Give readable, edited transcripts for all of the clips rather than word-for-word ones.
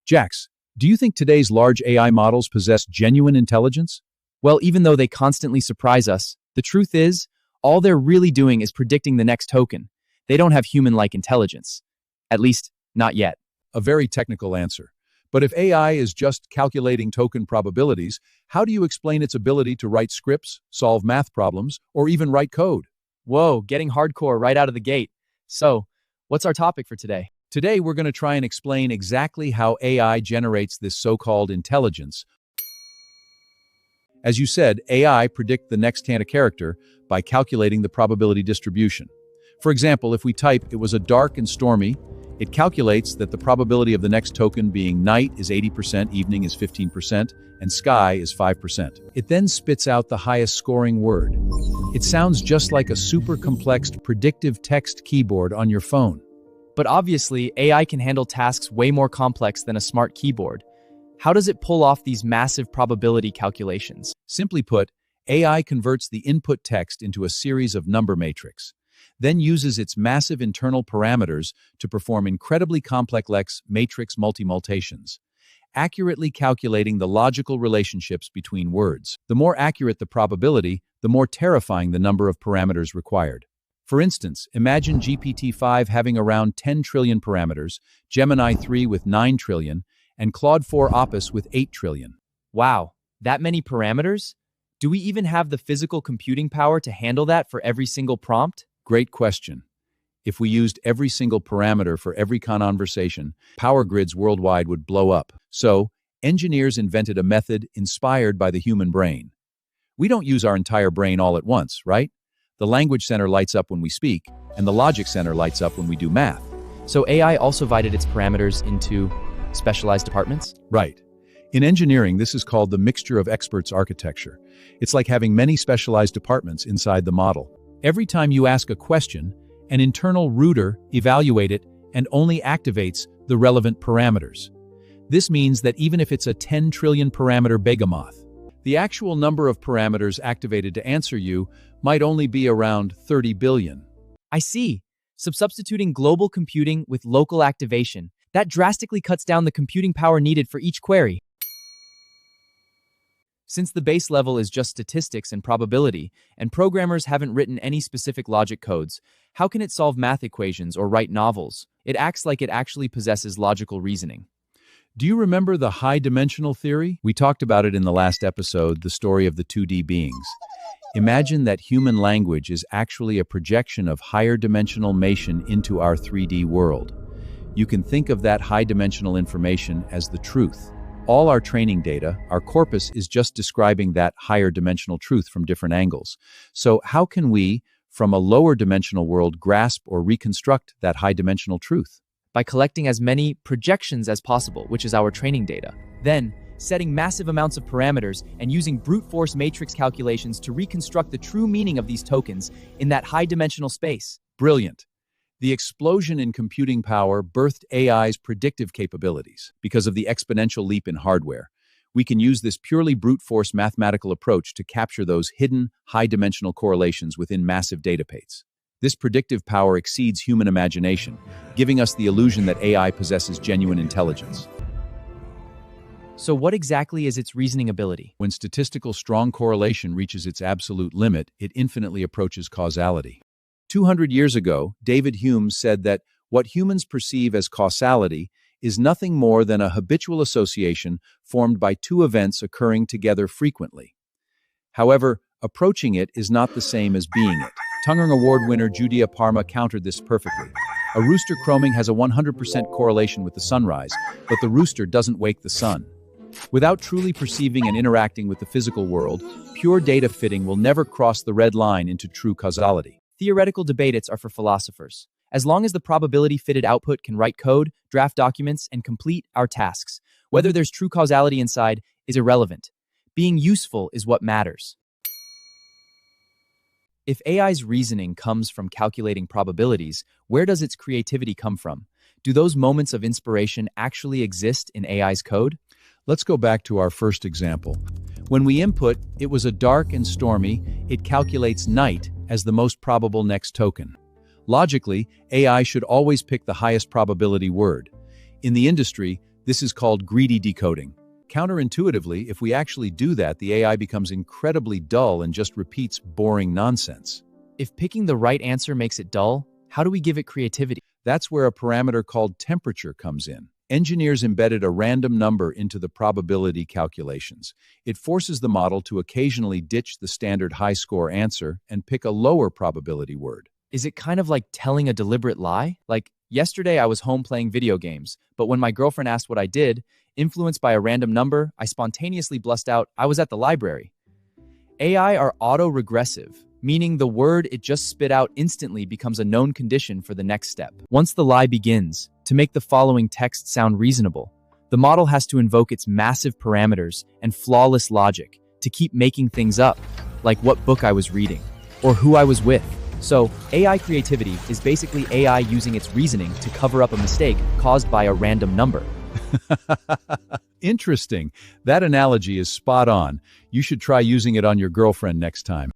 Jax, do you think today's large AI models possess genuine intelligence? Well, even though they constantly surprise us, the truth is, all they're really doing is predicting the next token. They don't have human-like intelligence. At least, not yet. A very technical answer. But if AI is just calculating token probabilities, how do you explain its ability to write scripts, solve math problems, or even write code? Whoa, getting hardcore right out of the gate. So, what's our topic for today? Today, we're going to try and explain exactly how AI generates this so-called intelligence. As you said, AI predict the next character by calculating the probability distribution. For example, if we type, "It was a dark and stormy," it calculates that the probability of the next token being night is 80%, evening is 15%, and sky is 5%. It then spits out the highest scoring word. It sounds just like a super complex predictive text keyboard on your phone. But obviously, AI can handle tasks way more complex than a smart keyboard. How does it pull off these massive probability calculations? Simply put, AI converts the input text into a series of number matrix, then uses its massive internal parameters to perform incredibly complex matrix multimutations, accurately calculating the logical relationships between words. The more accurate the probability, the more terrifying the number of parameters required. For instance, imagine GPT-5 having around 10 trillion parameters, Gemini 3 with 9 trillion, and Claude 4 Opus with 8 trillion. Wow, that many parameters? Do we even have the physical computing power to handle that for every single prompt? Great question. If we used every single parameter for every conversation, power grids worldwide would blow up. So, engineers invented a method inspired by the human brain. We don't use our entire brain all at once, right? The language center lights up when we speak, and the logic center lights up when we do math. So AI also divided its parameters into specialized departments? Right. In engineering, this is called the mixture of experts architecture. It's like having many specialized departments inside the model. Every time you ask a question, an internal router evaluates it and only activates the relevant parameters. This means that even if it's a 10 trillion parameter behemoth, the actual number of parameters activated to answer you might only be around 30 billion. I see. Substituting global computing with local activation, that drastically cuts down the computing power needed for each query. Since the base level is just statistics and probability, and programmers haven't written any specific logic codes, how can it solve math equations or write novels? It acts like it actually possesses logical reasoning. Do you remember the high-dimensional theory? We talked about it in the last episode, the story of the 2D beings. Imagine that human language is actually a projection of higher-dimensional information into our 3D world. You can think of that high-dimensional information as the truth. All our training data, our corpus, is just describing that higher dimensional truth from different angles. So how can we, from a lower dimensional world, grasp or reconstruct that high dimensional truth? By collecting as many projections as possible, which is our training data. Then, setting massive amounts of parameters and using brute force matrix calculations to reconstruct the true meaning of these tokens in that high dimensional space. Brilliant. The explosion in computing power birthed AI's predictive capabilities. Because of the exponential leap in hardware, we can use this purely brute force mathematical approach to capture those hidden, high-dimensional correlations within massive databases. This predictive power exceeds human imagination, giving us the illusion that AI possesses genuine intelligence. So what exactly is its reasoning ability? When statistical strong correlation reaches its absolute limit, it infinitely approaches causality. 200 years ago, David Hume said that what humans perceive as causality is nothing more than a habitual association formed by two events occurring together frequently. However, approaching it is not the same as being it. Turing Award winner Judea Parma countered this perfectly. A rooster crowing has a 100% correlation with the sunrise, but the rooster doesn't wake the sun. Without truly perceiving and interacting with the physical world, pure data fitting will never cross the red line into true causality. Theoretical debates are for philosophers. As long as the probability-fitted output can write code, draft documents, and complete our tasks, whether there's true causality inside is irrelevant. Being useful is what matters. If AI's reasoning comes from calculating probabilities, where does its creativity come from? Do those moments of inspiration actually exist in AI's code? Let's go back to our first example. When we input, "It was a dark and stormy," it calculates night as the most probable next token. Logically, AI should always pick the highest probability word. In the industry, This is called greedy decoding. Counterintuitively, if we actually do that, the AI becomes incredibly dull and just repeats boring nonsense. If picking the right answer makes it dull, how do we give it creativity? That's where a parameter called temperature comes in. Engineers embedded a random number into the probability calculations. It forces the model to occasionally ditch the standard high-score answer and pick a lower probability word. Is it kind of like telling a deliberate lie? Like, yesterday I was home playing video games, but when my girlfriend asked what I did, influenced by a random number, I spontaneously blustered out, I was at the library. AI are auto-regressive, meaning the word it just spit out instantly becomes a known condition for the next step. Once the lie begins, to make the following text sound reasonable, the model has to invoke its massive parameters and flawless logic to keep making things up, like what book I was reading, or who I was with. So, AI creativity is basically AI using its reasoning to cover up a mistake caused by a random number. Interesting. That analogy is spot on. You should try using it on your girlfriend next time.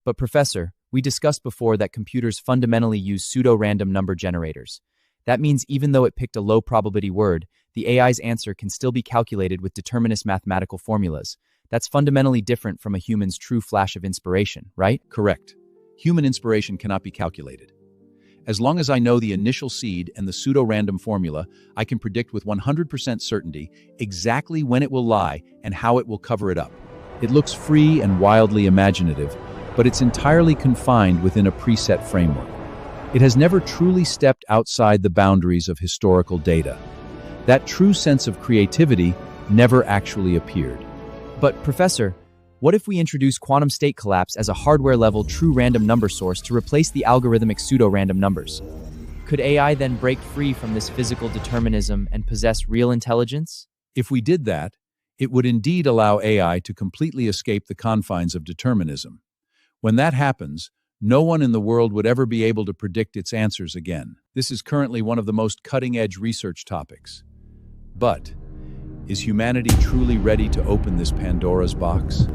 But Professor, we discussed before that computers fundamentally use pseudo-random number generators. That means even though it picked a low probability word, the AI's answer can still be calculated with determinist mathematical formulas. That's fundamentally different from a human's true flash of inspiration, right? Correct. Human inspiration cannot be calculated. As long as I know the initial seed and the pseudo-random formula, I can predict with 100% certainty exactly when it will lie and how it will cover it up. It looks free and wildly imaginative, but it's entirely confined within a preset framework. It has never truly stepped outside the boundaries of historical data. That true sense of creativity never actually appeared. But Professor, what if we introduce quantum state collapse as a hardware-level true random number source to replace the algorithmic pseudo-random numbers? Could AI then break free from this physical determinism and possess real intelligence? If we did that, it would indeed allow AI to completely escape the confines of determinism. When that happens, no one in the world would ever be able to predict its answers again. This is currently one of the most cutting-edge research topics. But is humanity truly ready to open this Pandora's box?